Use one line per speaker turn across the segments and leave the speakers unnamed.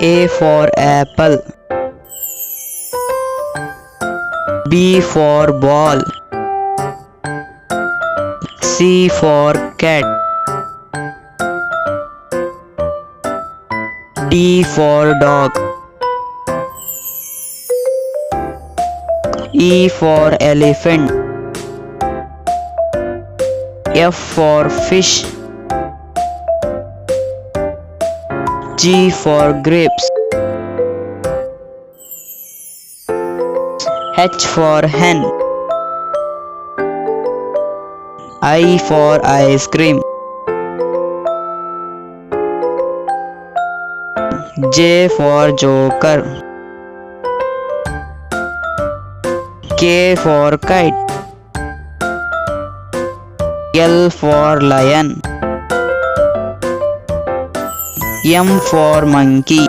A for apple. B for ball. C for cat. D for dog. E for elephant. F for fish. G for grapes. H for hen. I for ice cream. J for joker. K for kite. L for lion. M for monkey.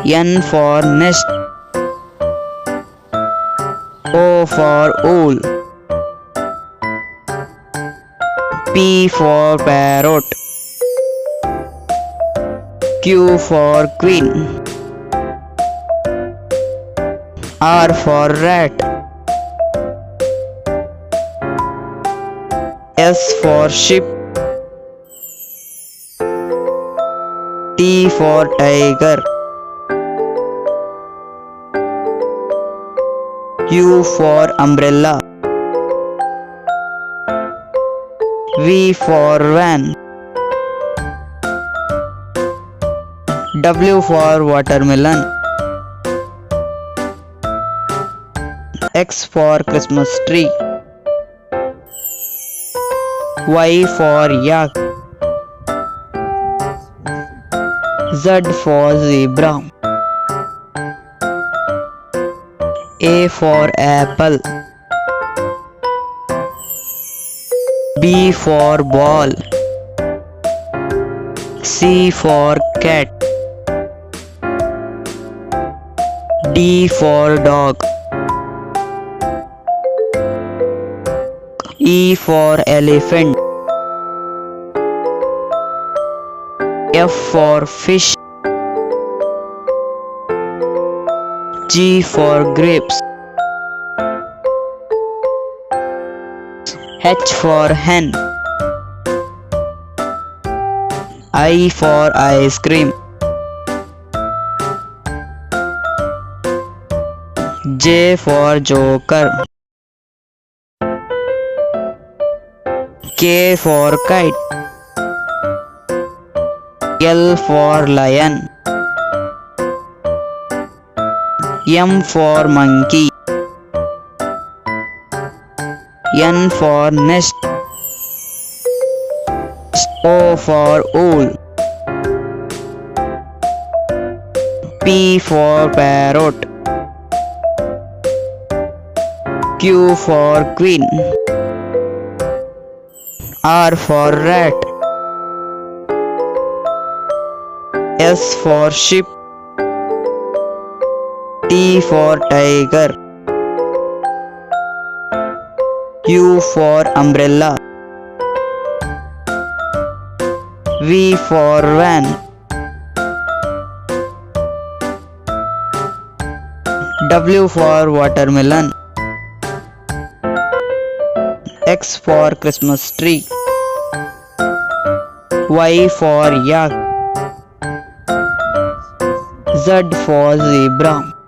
N for nest. O for owl. P for parrot. Q for queen. R for rat. S for sheep. T for tiger. U for umbrella. V for van. W for watermelon. X for Christmas tree. Y for yak. Z for zebra. A for apple. B for ball. C for cat. D for dog. E for elephant. F for fish. G for grapes. H for hen. I for ice cream. J for joker. K for kite. L for lion. M for monkey. N for nest. O for owl. P for parrot. Q for queen. R for rat. S for sheep. T for tiger. U for umbrella. V for van. W for watermelon. X for Christmas tree. Y for yak. Z for zebra.